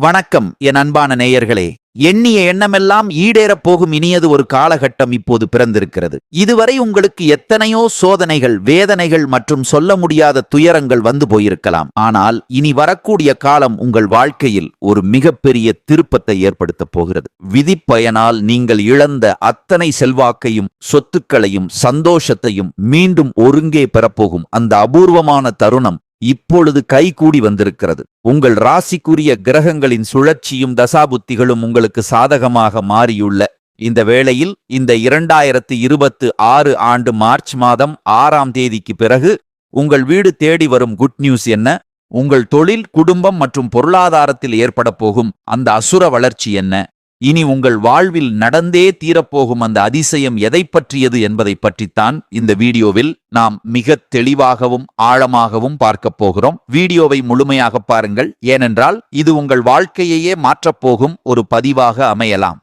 வணக்கம் என் அன்பான நேயர்களே. எண்ணிய எண்ணமெல்லாம் ஈடேறப் போகும் இனியது ஒரு காலகட்டம் இப்போது பிறந்திருக்கிறது. இதுவரை உங்களுக்கு எத்தனையோ சோதனைகள், வேதனைகள் மற்றும் சொல்ல முடியாத துயரங்கள் வந்து போயிருக்கலாம். ஆனால் இனி வரக்கூடிய காலம் உங்கள் வாழ்க்கையில் ஒரு மிகப்பெரிய திருப்பத்தை ஏற்படுத்தப் போகிறது. விதிப்பயனால் நீங்கள் இழந்த அத்தனை செல்வாக்கையும், சொத்துக்களையும், சந்தோஷத்தையும் மீண்டும் ஒருங்கே பெறப்போகும் அந்த அபூர்வமான தருணம் இப்பொழுது கைகூடி வந்திருக்கிறது. உங்கள் ராசிக்குரிய கிரகங்களின் சுழற்சியும் தசாபுத்திகளும் உங்களுக்கு சாதகமாக மாறியுள்ள இந்த வேளையில் இந்த 2026 ஆண்டு மார்ச் மாதம் 6ஆம் தேதிக்கு பிறகு உங்கள் வீடு தேடி வரும் குட் நியூஸ் என்ன? உங்கள் தொழில், குடும்பம் மற்றும் பொருளாதாரத்தில் ஏற்பட போகும் அந்த அசுர வளர்ச்சி என்ன? இனி உங்கள் வாழ்வில் நடந்தே தீரப்போகும் அந்த அதிசயம் எதை பற்றியது என்பதை பற்றித்தான் இந்த வீடியோவில் நாம் மிக தெளிவாகவும் ஆழமாகவும் பார்க்கப் போகிறோம். வீடியோவை முழுமையாக பாருங்கள், ஏனென்றால் இது உங்கள் வாழ்க்கையையே மாற்றப்போகும் ஒரு பதிவாக அமையலாம்.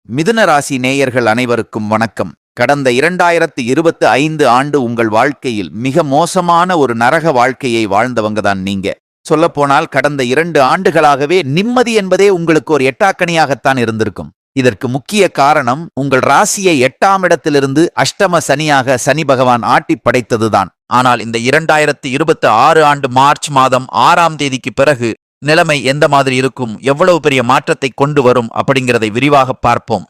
மிதுன ராசி நேயர்கள் அனைவருக்கும் வணக்கம். கடந்த 2025 ஆண்டு உங்கள் வாழ்க்கையில் மிக மோசமான ஒரு நரக வாழ்க்கையை வாழ்ந்தவங்கதான் நீங்க. சொல்லப்போனால் கடந்த 2 ஆண்டுகளாகவே நிம்மதி என்பதே உங்களுக்கு ஒரு எட்டாக்கணியாகத்தான் இருந்திருக்கும். இதற்கு முக்கிய காரணம் உங்கள் ராசியை 8ஆம் இடத்திலிருந்து அஷ்டம சனியாக சனி பகவான் ஆட்டி படைத்ததுதான். ஆனால் இந்த 2026 ஆண்டு மார்ச் மாதம் 6ஆம் தேதிக்கு பிறகு நிலைமை எந்த மாதிரி இருக்கும், எவ்வளவு பெரிய மாற்றத்தை கொண்டு வரும் அப்படிங்கிறதை விரிவாக பார்ப்போம்.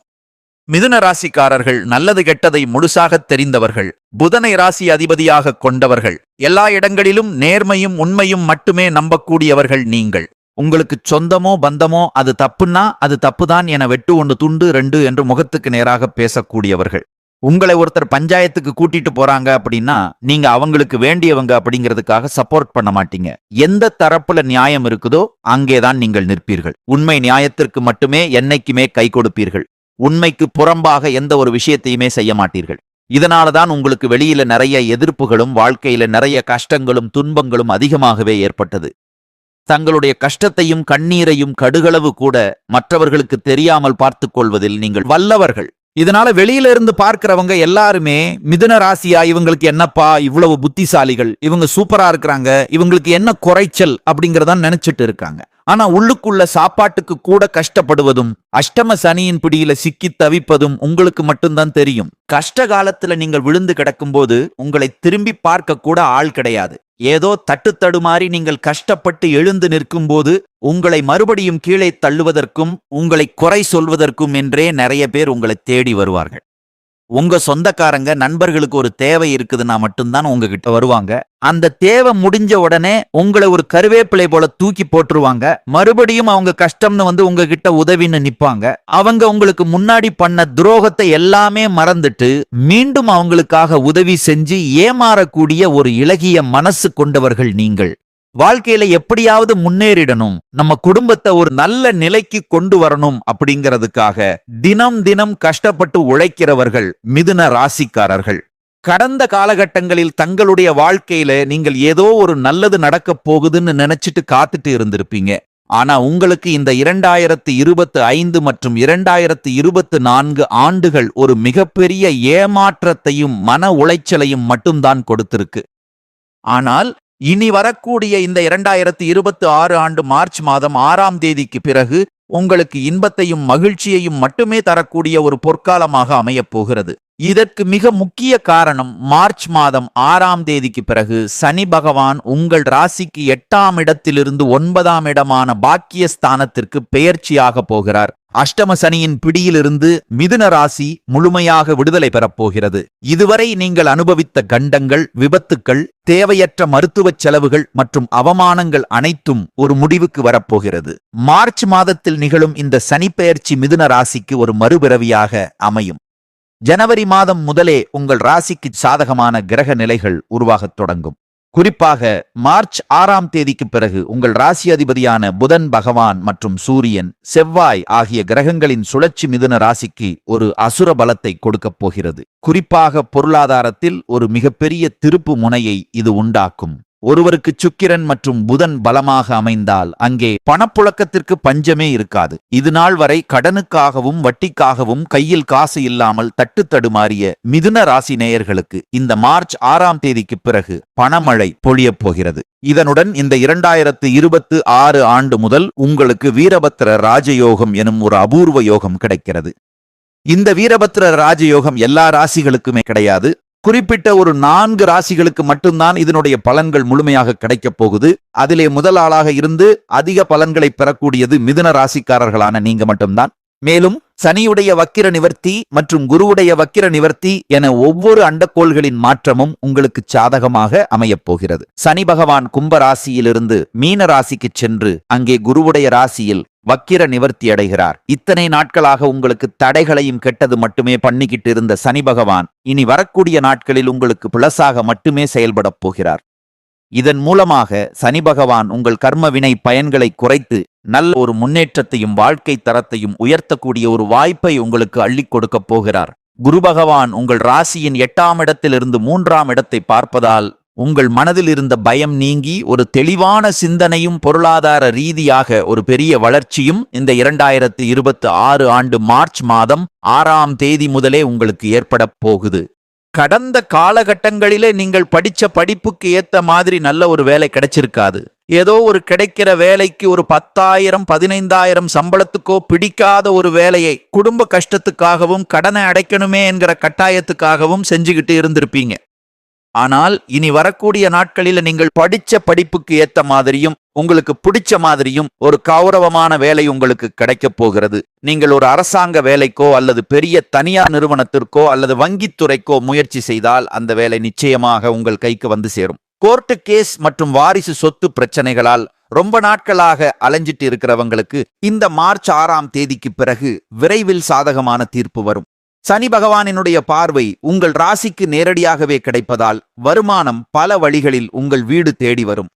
மிதுன ராசிக்காரர்கள் நல்லது கெட்டதை முழுசாக தெரிந்தவர்கள், புதனை ராசி அதிபதியாக கொண்டவர்கள், எல்லா இடங்களிலும் நேர்மையும் உண்மையும் மட்டுமே நம்பக்கூடியவர்கள் நீங்கள். உங்களுக்கு சொந்தமோ பந்தமோ அது தப்புன்னா அது தப்புதான் என வெட்டு 1 துண்டு 2 என்று முகத்துக்கு நேராக பேசக்கூடியவர்கள். உங்களை ஒருத்தர் பஞ்சாயத்துக்கு கூட்டிட்டு போறாங்க அப்படின்னா நீங்க அவங்களுக்கு வேண்டியவங்க அப்படிங்கிறதுக்காக சப்போர்ட் பண்ண மாட்டீங்க. எந்த தரப்புல நியாயம் இருக்குதோ அங்கேதான் நீங்கள் நிற்பீர்கள். உண்மை நியாயத்திற்கு மட்டுமே என்னைக்குமே கை கொடுப்பீர்கள். உண்மைக்கு புறம்பாக எந்த ஒரு விஷயத்தையுமே செய்ய மாட்டீர்கள். இதனாலதான் உங்களுக்கு வெளியில நிறைய எதிர்ப்புகளும், வாழ்க்கையில நிறைய கஷ்டங்களும் துன்பங்களும் அதிகமாகவே ஏற்பட்டது. தங்களுடைய கஷ்டத்தையும் கண்ணீரையும் கடுகளவு கூட மற்றவர்களுக்கு தெரியாமல் பார்த்து கொள்வதில் நீங்கள் வல்லவர்கள். இதனால வெளியில இருந்து பார்க்கிறவங்க எல்லாருமே மிதுன ராசியா, இவங்களுக்கு என்னப்பா இவ்வளவு புத்திசாலிகள், இவங்க சூப்பரா இருக்கிறாங்க, இவங்களுக்கு என்ன குறைச்சல் அப்படிங்கறதான் நினைச்சிட்டு இருக்காங்க. ஆனா உள்ளுக்குள்ள சாப்பாட்டுக்கு கூட கஷ்டப்படுவதும், அஷ்டம சனியின் பிடியில சிக்கி தவிப்பதும் உங்களுக்கு மட்டும்தான் தெரியும். கஷ்ட காலத்துல நீங்கள் விழுந்து கிடக்கும் போது உங்களை திரும்பி பார்க்க கூட ஆள் கிடையாது. ஏதோ தட்டு தடுமாறி நீங்கள் கஷ்டப்பட்டு எழுந்து நிற்கும் போது உங்களை மறுபடியும் கீழே தள்ளுவதற்கும், உங்களை குறை சொல்வதற்கும் என்றே நிறைய பேர் உங்களை தேடி வருவார்கள். உங்க சொந்தக்காரங்க, நண்பர்களுக்கு ஒரு தேவை இருக்குதுன்னா மட்டும்தான் உங்ககிட்ட வருவாங்க. அந்த தேவை முடிஞ்ச உடனே உங்களை ஒரு கருவேப்பிலை போல தூக்கி போட்டுருவாங்க. மறுபடியும் அவங்க கஷ்டம்னு வந்து உங்ககிட்ட உதவின்னு நிப்பாங்க. அவங்க உங்களுக்கு முன்னாடி பண்ண துரோகத்தை எல்லாமே மறந்துட்டு மீண்டும் அவங்களுக்காக உதவி செஞ்சு ஏமாறக்கூடிய ஒரு இளகிய மனசு கொண்டவர்கள் நீங்கள். வாழ்க்கையில எப்படியாவது முன்னேறிடணும், நம்ம குடும்பத்தை ஒரு நல்ல நிலைக்கு கொண்டு வரணும் அப்படிங்கிறதுக்காக தினம் தினம் கஷ்டப்பட்டு உழைக்கிறவர்கள் மிதுன ராசிக்காரர்கள். கடந்த காலகட்டங்களில் தங்களுடைய வாழ்க்கையில நீங்கள் ஏதோ ஒரு நல்லது நடக்க போகுதுன்னு நினைச்சிட்டு காத்துட்டு இருந்திருப்பீங்க. ஆனா உங்களுக்கு இந்த 2025 மற்றும் 2024 ஆண்டுகள் ஒரு மிகப்பெரிய ஏமாற்றத்தையும் மன உளைச்சலையும் மட்டும்தான் கொடுத்திருக்கு. ஆனால் இனி வரக்கூடிய இந்த 2026 ஆண்டு மார்ச் மாதம் 6ஆம் தேதிக்கு பிறகு உங்களுக்கு இன்பத்தையும் மகிழ்ச்சியையும் மட்டுமே தரக்கூடிய ஒரு பொற்காலமாக அமையப் போகிறது. இதற்கு மிக முக்கிய காரணம், மார்ச் மாதம் 6ஆம் தேதிக்கு பிறகு சனி பகவான் உங்கள் ராசிக்கு 8ஆம் இடத்திலிருந்து 9ஆம் இடமான பாக்கியஸ்தானத்திற்கு பெயர்ச்சியாக போகிறார். அஷ்டம சனியின் பிடியிலிருந்து மிதுன ராசி முழுமையாக விடுதலை பெறப்போகிறது. இதுவரை நீங்கள் அனுபவித்த கண்டங்கள், விபத்துக்கள், தேவையற்ற மருத்துவ செலவுகள் மற்றும் அவமானங்கள் அனைத்தும் ஒரு முடிவுக்கு வரப்போகிறது. மார்ச் மாதத்தில் நிகழும் இந்த சனி பெயர்ச்சி மிதுன ராசிக்கு ஒரு மறுபிறவியாக அமையும். ஜனவரி மாதம் முதலே உங்கள் ராசிக்கு சாதகமான கிரக நிலைகள் உருவாகத் தொடங்கும். குறிப்பாக மார்ச் 6ஆம் தேதிக்கு பிறகு உங்கள் ராசி அதிபதியான புதன் பகவான் மற்றும் சூரியன், செவ்வாய் ஆகிய கிரகங்களின் சுழற்சி மிதுன ராசிக்கு ஒரு அசுர பலத்தை கொடுக்கப் போகிறது. குறிப்பாக பொருளாதாரத்தில் ஒரு மிகப்பெரிய திருப்பு முனையை இது உண்டாக்கும். ஒருவருக்கு சுக்கிரன் மற்றும் புதன் பலமாக அமைந்தால் அங்கே பணப்புழக்கத்திற்கு பஞ்சமே இருக்காது. இது நாள் வரை கடனுக்காகவும் வட்டிக்காகவும் கையில் காசு இல்லாமல் தட்டு தடுமாறிய மிதுன ராசி நேயர்களுக்கு இந்த மார்ச் 6ஆம் தேதிக்கு பிறகு பணமழை பொழியப் போகிறது. இதனுடன் இந்த 2026 ஆண்டு முதல் உங்களுக்கு வீரபத்திர ராஜயோகம் எனும் ஒரு அபூர்வ யோகம் கிடைக்கிறது. இந்த வீரபத்திர ராஜயோகம் எல்லா ராசிகளுக்குமே கிடையாது. குறிப்பிட்ட ஒரு 4 ராசிகளுக்கு மட்டும்தான் இதனுடைய பலன்கள் முழுமையாக கிடைக்கப் போகுது. அதிலே முதல் ஆளாக இருந்து அதிக பலன்களை பெறக்கூடியது மிதுன ராசிக்காரர்களான நீங்க மட்டும்தான். மேலும் சனியுடைய வக்கிர நிவர்த்தி மற்றும் குருவுடைய வக்கிர நிவர்த்தி என ஒவ்வொரு அண்டக்கோள்களின் மாற்றமும் உங்களுக்கு சாதகமாக அமையப் போகிறது. சனி பகவான் கும்ப ராசியிலிருந்து மீன ராசிக்கு சென்று அங்கே குருவுடைய ராசியில் வக்கிர நிவர்த்தி அடைகிறார். இத்தனை நாட்களாக உங்களுக்கு தடைகளையும் கெட்டது மட்டுமே பண்ணிக்கிட்டு இருந்த சனி பகவான் இனி வரக்கூடிய நாட்களில் உங்களுக்கு பிளஸாக மட்டுமே செயல்படப் போகிறார். இதன் மூலமாக சனி பகவான் உங்கள் கர்ம வினை பயன்களை குறைத்து நல்ல ஒரு முன்னேற்றத்தையும் வாழ்க்கை தரத்தையும் உயர்த்தக்கூடிய ஒரு வாய்ப்பை உங்களுக்கு அள்ளிக் கொடுக்கப் போகிறார். குரு பகவான் உங்கள் ராசியின் 8ஆம் இடத்திலிருந்து 3ஆம் இடத்தை பார்ப்பதால் உங்கள் மனதில் இருந்த பயம் நீங்கி ஒரு தெளிவான சிந்தனையும் பொருளாதார ரீதியாக ஒரு பெரிய வளர்ச்சியும் இந்த 2026 ஆண்டு மார்ச் மாதம் 6ஆம் தேதி முதலே உங்களுக்கு ஏற்பட போகுது. கடந்த காலகட்டங்களிலே நீங்கள் படிச்ச படிப்புக்கு ஏத்த மாதிரி நல்ல ஒரு வேலை கிடைச்சிருக்காது. ஏதோ ஒரு கிடைக்கிற வேலைக்கு ஒரு 10,000 15,000 சம்பளத்துக்கோ பிடிக்காத ஒரு வேலையை குடும்ப கஷ்டத்துக்காகவும் கடனை அடைக்கணுமே என்கிற கட்டாயத்துக்காகவும் செஞ்சுக்கிட்டு இருந்திருப்பீங்க. ஆனால் இனி வரக்கூடிய நாட்களில் நீங்கள் படிச்ச படிப்புக்கு ஏத்த மாதிரியும் உங்களுக்கு பிடிச்ச மாதிரியும் ஒரு கௌரவமான வேலை உங்களுக்கு கிடைக்கப் போகிறது. நீங்கள் ஒரு அரசாங்க வேலைக்கோ அல்லது பெரிய தனியார் நிறுவனத்திற்கோ அல்லது வங்கித்துறைக்கோ முயற்சி செய்தால் அந்த வேலை நிச்சயமாக உங்கள் கைக்கு வந்து சேரும். கோர்ட்டு கேஸ் மற்றும் வாரிசு சொத்து பிரச்சனைகளால் ரொம்ப நாட்களாக அலைஞ்சிட்டு இருக்கிறவங்களுக்கு இந்த மார்ச் 6ஆம் தேதிக்கு பிறகு விரைவில் சாதகமான தீர்ப்பு வரும். சனி பகவானினுடைய பார்வை உங்கள் ராசிக்கு நேரடியாகவே கிடைப்பதால் வருமானம் பல வழிகளில் உங்கள் வீடு தேடி வரும்.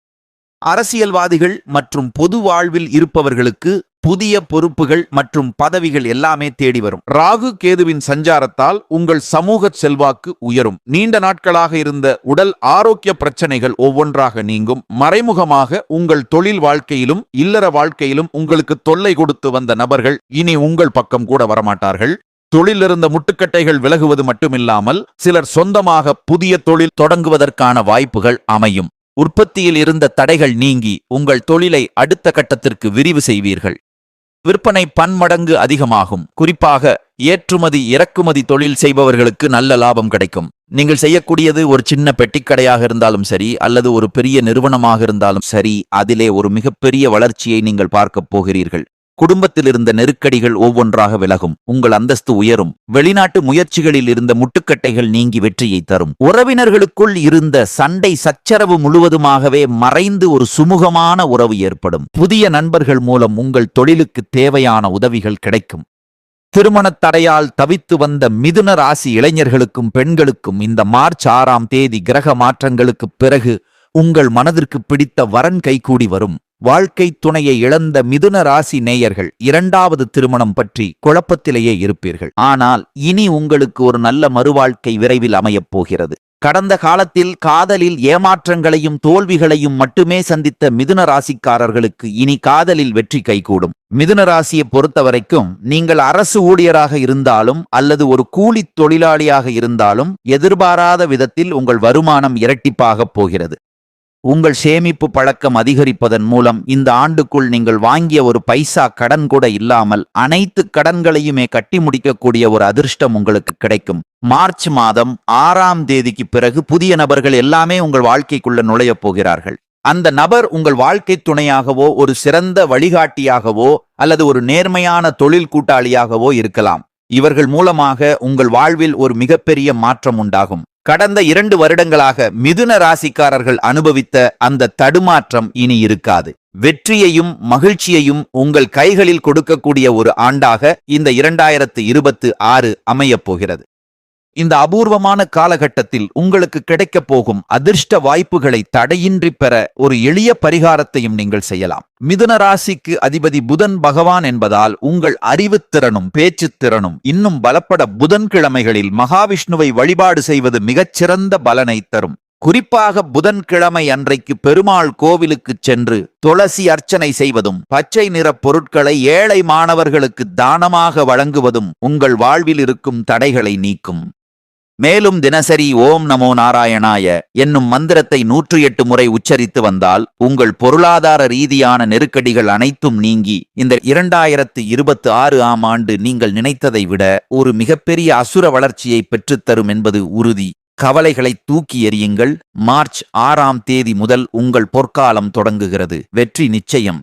அரசியல்வாதிகள் மற்றும் பொது வாழ்வில் இருப்பவர்களுக்கு புதிய பொறுப்புகள் மற்றும் பதவிகள் எல்லாமே தேடி வரும். ராகு கேதுவின் சஞ்சாரத்தால் உங்கள் சமூக செல்வாக்கு உயரும். நீண்ட நாட்களாக இருந்த உடல் ஆரோக்கிய பிரச்சனைகள் ஒவ்வொன்றாக நீங்கும். மறைமுகமாக உங்கள் தொழில் வாழ்க்கையிலும் இல்லற வாழ்க்கையிலும் உங்களுக்கு தொல்லை கொடுத்து வந்த நபர்கள் இனி உங்கள் பக்கம் கூட வரமாட்டார்கள். தொழில் இருந்த முட்டுக்கட்டைகள் விலகுவது மட்டுமில்லாமல் சிலர் சொந்தமாக புதிய தொழில் தொடங்குவதற்கான வாய்ப்புகள் அமையும். உற்பத்தியில் இருந்த தடைகள் நீங்கி உங்கள் தொழிலை அடுத்த கட்டத்திற்கு விரிவு செய்வீர்கள். விற்பனை பன்மடங்கு அதிகமாகும். குறிப்பாக ஏற்றுமதி இறக்குமதி தொழில் செய்பவர்களுக்கு நல்ல லாபம் கிடைக்கும். நீங்கள் செய்யக்கூடியது ஒரு சின்ன பெட்டிக்கடையாக இருந்தாலும் சரி அல்லது ஒரு பெரிய நிறுவனமாக இருந்தாலும் சரி, அதிலே ஒரு மிகப்பெரிய வளர்ச்சியை நீங்கள் பார்க்கப் போகிறீர்கள். குடும்பத்தில் இருந்த நெருக்கடிகள் ஒவ்வொன்றாக விலகும். உங்கள் அந்தஸ்து உயரும். வெளிநாட்டு முயற்சிகளில் இருந்த முட்டுக்கட்டைகள் நீங்கி வெற்றியை தரும். உறவினர்களுக்குள் இருந்த சண்டை சச்சரவு முழுவதுமாகவே மறைந்து ஒரு சுமூகமான உறவு ஏற்படும். புதிய நண்பர்கள் மூலம் உங்கள் தொழிலுக்கு தேவையான உதவிகள் கிடைக்கும். திருமணத் தடையால் தவித்து வந்த மிதுன ராசி இளைஞர்களுக்கும் பெண்களுக்கும் இந்த மார்ச் 6ஆம் தேதி கிரக மாற்றங்களுக்கு பிறகு உங்கள் மனதிற்கு பிடித்த வரன் கைகூடி வரும். வாழ்க்கை துணையை இழந்த மிதுன ராசி நேயர்கள் 2வது திருமணம் பற்றி குழப்பத்திலேயே இருப்பீர்கள். ஆனால் இனி உங்களுக்கு ஒரு நல்ல மறுவாழ்க்கை விரைவில் அமையப் போகிறது. கடந்த காலத்தில் காதலில் ஏமாற்றங்களையும் தோல்விகளையும் மட்டுமே சந்தித்த மிதுன ராசிக்காரர்களுக்கு இனி காதலில் வெற்றி கைகூடும். மிதுன ராசியை பொறுத்தவரைக்கும் நீங்கள் அரசு ஊழியராக இருந்தாலும் அல்லது ஒரு கூலி தொழிலாளியாக இருந்தாலும் எதிர்பாராத விதத்தில் உங்கள் வருமானம் இரட்டிப்பாகப் போகிறது. உங்கள் சேமிப்பு பழக்கம் அதிகரிப்பதன் மூலம் இந்த ஆண்டுக்குள் நீங்கள் வாங்கிய ஒரு பைசா கடன் கூட இல்லாமல் அனைத்து கடன்களையுமே கட்டி முடிக்கக்கூடிய ஒரு அதிர்ஷ்டம் உங்களுக்கு கிடைக்கும். மார்ச் மாதம் 6ஆம் தேதிக்கு பிறகு புதிய நபர்கள் எல்லாமே உங்கள் வாழ்க்கைக்குள்ள நுழையப் போகிறார்கள். அந்த நபர் உங்கள் வாழ்க்கை துணையாகவோ ஒரு சிறந்த வழிகாட்டியாகவோ அல்லது ஒரு நேர்மையான தொழில் கூட்டாளியாகவோ இருக்கலாம். இவர்கள் மூலமாக உங்கள் வாழ்வில் ஒரு மிகப்பெரிய மாற்றம் உண்டாகும். கடந்த 2 வருடங்களாக மிதுன ராசிக்காரர்கள் அனுபவித்த அந்த தடுமாற்றம் இனி இருக்காது. வெற்றியையும் மகிழ்ச்சியையும் உங்கள் கைகளில் கொடுக்கக்கூடிய ஒரு ஆண்டாக இந்த 2026 அமையப் போகிறது. இந்த அபூர்வமான காலகட்டத்தில் உங்களுக்கு கிடைக்கப் போகும் அதிர்ஷ்ட வாய்ப்புகளை தடையின்றி பெற ஒரு எளிய பரிகாரத்தையும் நீங்கள் செய்யலாம். மிதுன ராசிக்கு அதிபதி புதன் பகவான் என்பதால் உங்கள் அறிவுத்திறனும் பேச்சுத்திறனும் இன்னும் பலப்பட புதன்கிழமைகளில் மகாவிஷ்ணுவை வழிபாடு செய்வது மிகச்சிறந்த பலனை தரும். குறிப்பாக புதன்கிழமை அன்றைக்கு பெருமாள் கோவிலுக்குச் சென்று துளசி அர்ச்சனை செய்வதும் பச்சை நிறப் பொருட்களை ஏழை மாணவர்களுக்கு தானமாக வழங்குவதும் உங்கள் வாழ்வில் இருக்கும் தடைகளை நீக்கும். மேலும் தினசரி ஓம் நமோ நாராயணாய என்னும் மந்திரத்தை 108 முறை உச்சரித்து வந்தால் உங்கள் பொருளாதார ரீதியான நெருக்கடிகள் அனைத்தும் நீங்கி இந்த 2026 ஆம் ஆண்டு நீங்கள் நினைத்ததை விட ஒரு மிகப்பெரிய அசுர வளர்ச்சியை பெற்றுத்தரும் என்பது உறுதி. கவலைகளை தூக்கி எறியுங்கள். மார்ச் 6ஆம் தேதி முதல் உங்கள் பொற்காலம் தொடங்குகிறது. வெற்றி நிச்சயம்.